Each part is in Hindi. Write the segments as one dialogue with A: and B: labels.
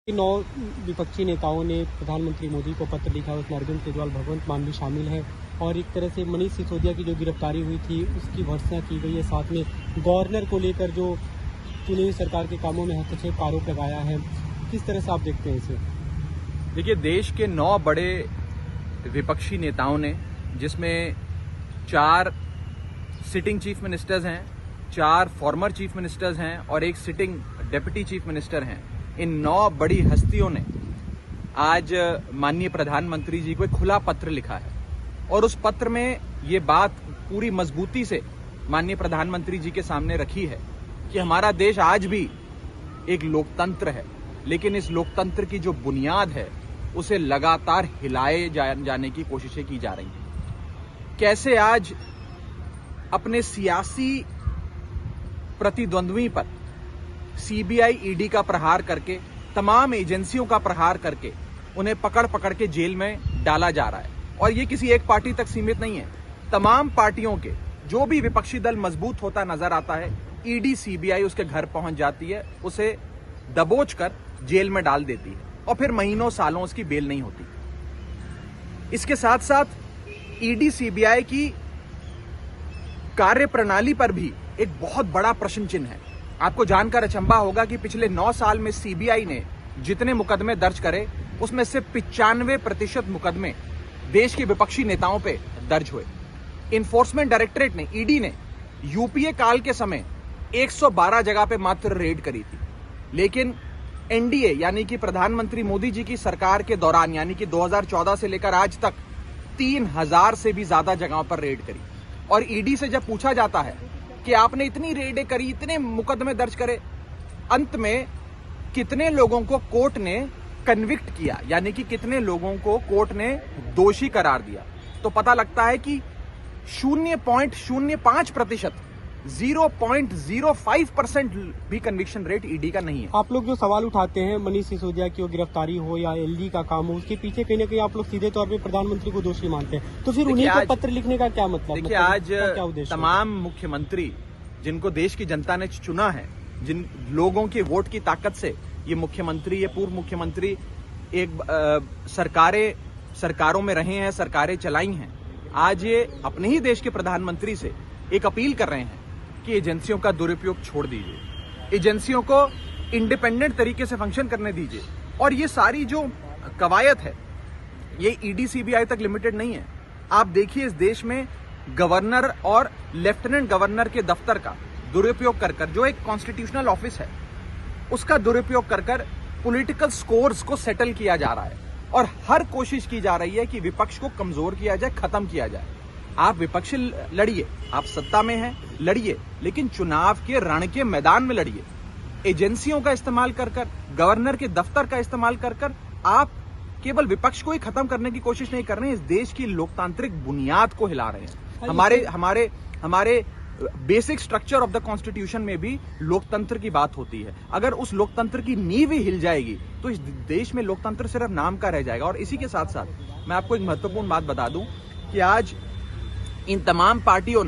A: 9 विपक्षी नेताओं ने प्रधानमंत्री मोदी को पत्र लिखा, उसमें अरविंद केजरीवाल, भगवंत मान भी शामिल है और एक तरह से मनीष सिसोदिया की जो गिरफ्तारी हुई थी उसकी भर्त्सना की गई है। साथ में गवर्नर को लेकर जो चुनी हुई सरकार के कामों में हस्तक्षेप का आरोप लगाया है। किस तरह से आप देखते हैं इसे?
B: देखिए, देश के 9 बड़े विपक्षी नेताओं ने, जिसमें 4 सिटिंग चीफ मिनिस्टर्स हैं, 4 फॉर्मर चीफ मिनिस्टर्स हैं और एक सिटिंग डिप्टी चीफ मिनिस्टर हैं, इन 9 बड़ी हस्तियों ने आज माननीय प्रधानमंत्री जी को एक खुला पत्र लिखा है और उस पत्र में ये बात पूरी मजबूती से माननीय प्रधानमंत्री जी के सामने रखी है कि हमारा देश आज भी एक लोकतंत्र है, लेकिन इस लोकतंत्र की जो बुनियाद है उसे लगातार हिलाए जाने की कोशिशें की जा रही हैं। कैसे आज अपने सियासी प्रतिद्वंद्वी पर सीबीआई, ईडी का प्रहार करके, तमाम एजेंसियों का प्रहार करके उन्हें पकड़ के जेल में डाला जा रहा है। और ये किसी एक पार्टी तक सीमित नहीं है, तमाम पार्टियों के जो भी विपक्षी दल मजबूत होता नजर आता है, ईडी, सीबीआई उसके घर पहुंच जाती है, उसे दबोच कर जेल में डाल देती है और फिर महीनों सालों उसकी बेल नहीं होती। इसके साथ साथ ईडी, सीबीआई की कार्यप्रणाली पर भी एक बहुत बड़ा प्रश्न चिन्ह है। आपको जानकर अचंभा होगा कि पिछले 9 साल में सीबीआई ने जितने मुकदमे दर्ज करे उसमें से 95% मुकदमे देश के विपक्षी नेताओं पे दर्ज हुए। इन्फोर्समेंट डायरेक्टरेट ने, ईडी ने यूपीए काल के समय 112 जगह पे मात्र रेड करी थी, लेकिन एनडीए यानी कि प्रधानमंत्री मोदी जी की सरकार के दौरान, यानी कि 2014 से लेकर आज तक 3000 से भी ज्यादा जगहों पर रेड करी। और ईडी से जब पूछा जाता है कि आपने इतनी रेडें करी, इतने मुकदमे दर्ज करे, अंत में कितने लोगों को कोर्ट ने कन्विक्ट किया, यानी कि कितने लोगों को कोर्ट ने दोषी करार दिया, तो पता लगता है कि 0.05%, 0.05% भी कन्विक्शन रेट ईडी का नहीं है।
A: आप लोग जो सवाल उठाते हैं मनीष सिसोदिया की गिरफ्तारी हो या एलडी का काम हो, उसके पीछे कहीं ना कहीं आप लोग सीधे तौर पे प्रधानमंत्री को दोषी मानते हैं, तो फिर उन्हीं को पत्र लिखने का क्या मतलब?
B: देखिए, आज तमाम मुख्यमंत्री जिनको देश की जनता ने चुना है, जिन लोगों के वोट की ताकत से ये मुख्यमंत्री, ये पूर्व मुख्यमंत्री एक सरकारों में रहे हैं, सरकारें चलाई हैं, आज ये अपने ही देश के प्रधानमंत्री से एक अपील कर रहे हैं कि एजेंसियों का दुरुपयोग छोड़ दीजिए, एजेंसियों को इंडिपेंडेंट तरीके से फंक्शन करने दीजिए। और ये सारी जो कवायद है ये ईडी, सीबीआई तक लिमिटेड नहीं है। आप देखिए, इस देश में गवर्नर और लेफ्टिनेंट गवर्नर के दफ्तर का दुरुपयोग कर जो एक कॉन्स्टिट्यूशनल ऑफिस है उसका दुरुपयोग कर पॉलिटिकल स्कोर्स को सेटल किया जा रहा है और हर कोशिश की जा रही है कि विपक्ष को कमजोर किया जाए, खत्म किया जाए। आप विपक्ष लड़िए, आप सत्ता में हैं, लड़िए, लेकिन चुनाव के रण के मैदान में लड़िए। एजेंसियों का इस्तेमाल कर गवर्नर के दफ्तर का इस्तेमाल कर आप केवल विपक्ष को ही खत्म करने की कोशिश नहीं कर रहे हैं, इस देश की लोकतांत्रिक बुनियाद को हिला रहे हैं। हमारे basic structure of the constitution में भी लोकतंत्र की बात होती है। अगर उस लोकतंत्र की नींव ही हिल जाएगी तो इस देश में लोकतंत्र सिर्फ नाम का रह जाएगा। और इसी के साथ साथ मैं आपको एक महत्वपूर्ण बात बता दूं कि आज इन तमाम पार्टियों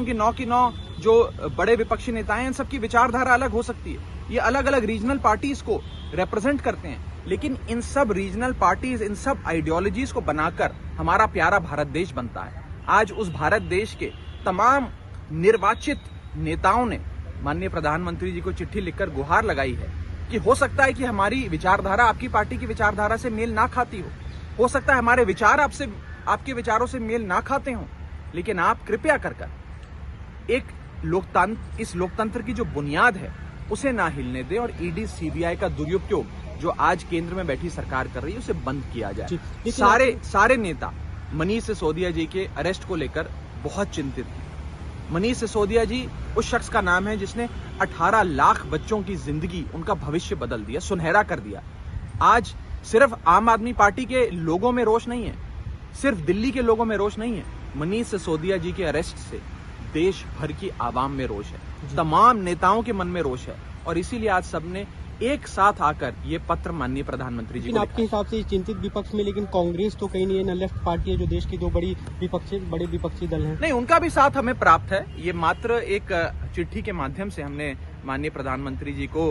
B: की 9 की 9 जो बड़े विपक्षी नेता हैं, इन सबकी विचारधारा अलग हो सकती है, ये अलग अलग रीजनल पार्टीज को रिप्रेजेंट करते हैं, लेकिन इन सब रीजनल पार्टीज, इन सब आइडियोलॉजीज को बनाकर हमारा प्यारा भारत देश बनता है। आज उस भारत देश के तमाम निर्वाचित नेताओं ने माननीय प्रधानमंत्री जी को चिट्ठी लिखकर गुहार लगाई है कि हो सकता है कि हमारी विचारधारा आपकी पार्टी की विचारधारा से मेल ना खाती हो सकता है हमारे विचार आपके विचारों से मेल ना खाते हों, लेकिन आप कृपया कर इस लोकतंत्र की जो बुनियाद है उसे ना हिलने दें और ईडी, सीबीआई का दुरुपयोग जो आज केंद्र में बैठी सरकार कर रही है उसे बंद किया जाए। सारे नेता मनीष सिसोदिया जी के अरेस्ट को लेकर बहुत चिंतित हैं। मनीष सिसोदिया जी उस शख्स का नाम है जिसने 18 लाख बच्चों की जिंदगी, उनका भविष्य बदल दिया, सुनहरा कर दिया। आज सिर्फ आम आदमी पार्टी के लोगों में रोष नहीं है, सिर्फ दिल्ली के लोगों में रोष नहीं है, मनीष सिसोदिया जी के अरेस्ट से देश भर की आवाम में रोष है, तमाम नेताओं के मन में रोष है और इसीलिए आज सबने एक साथ आकर ये पत्र माननीय प्रधानमंत्री जी को
A: आपके हिसाब से चिंतित विपक्ष में लेकिन कांग्रेस तो कहीं नहीं है, न लेफ्ट पार्टी है जो देश की 2 बड़े विपक्षी दल हैं।
B: नहीं, उनका भी साथ हमें प्राप्त है। ये मात्र एक चिट्ठी के माध्यम से हमने माननीय प्रधानमंत्री जी को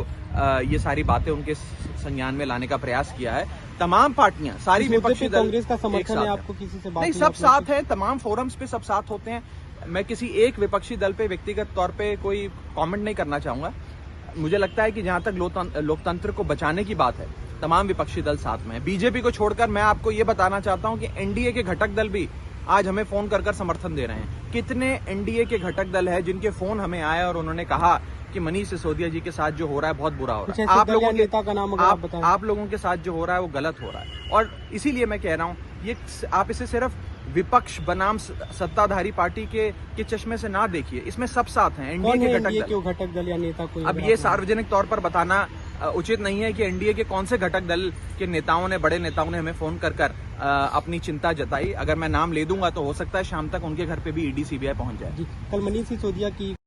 B: ये सारी बातें उनके संज्ञान में लाने का प्रयास किया है। तमाम पार्टियां, सारी
A: इस मुद्दे
B: विपक्षी
A: पे
B: दल
A: कांग्रेस का
B: एक
A: समर्थन
B: साथ
A: है,
B: हैं।
A: आपको किसी से बात
B: नहीं,
A: हुई
B: सब
A: आपने?
B: साथ है, तमाम फोरम्स पे सब साथ होते हैं। मैं किसी एक विपक्षी दल पे व्यक्तिगत तौर पे कोई कमेंट नहीं करना चाहूंगा। मुझे लगता है कि जहां तक लोकतंत्र को बचाने की बात है, तमाम विपक्षी दल साथ में है। बीजेपी को छोड़कर मैं आपको ये बताना चाहता हूं कि एनडीए के घटक दल भी आज हमें फोन कर समर्थन दे रहे हैं। कितने एनडीए के घटक दल है जिनके फोन हमें आए और उन्होंने कहा कि मनीष सिसोदिया जी के साथ जो हो रहा है बहुत बुरा हो रहा है।
A: आप लोगों के नेता का नाम अगर आप बताएं।
B: आप लोगों के साथ जो हो रहा है वो गलत हो रहा है, और इसीलिए मैं कह रहा हूं ये आप इसे सिर्फ विपक्ष बनाम सत्ताधारी पार्टी के चश्मे से ना देखिए, इसमें सब साथ हैं। एनडीए के घटक दल,
A: क्यों घटक दल या नेता कोई?
B: अब ये सार्वजनिक तौर पर बताना उचित नहीं है कि एनडीए के कौन से घटक दल के नेताओं ने, बड़े नेताओं ने हमें फोन कर अपनी चिंता जताई। अगर मैं नाम ले दूंगा तो हो सकता है शाम तक उनके घर पे भी ईडी सीबीआई पहुंच जाए।
A: कल मनीष सिसोदिया की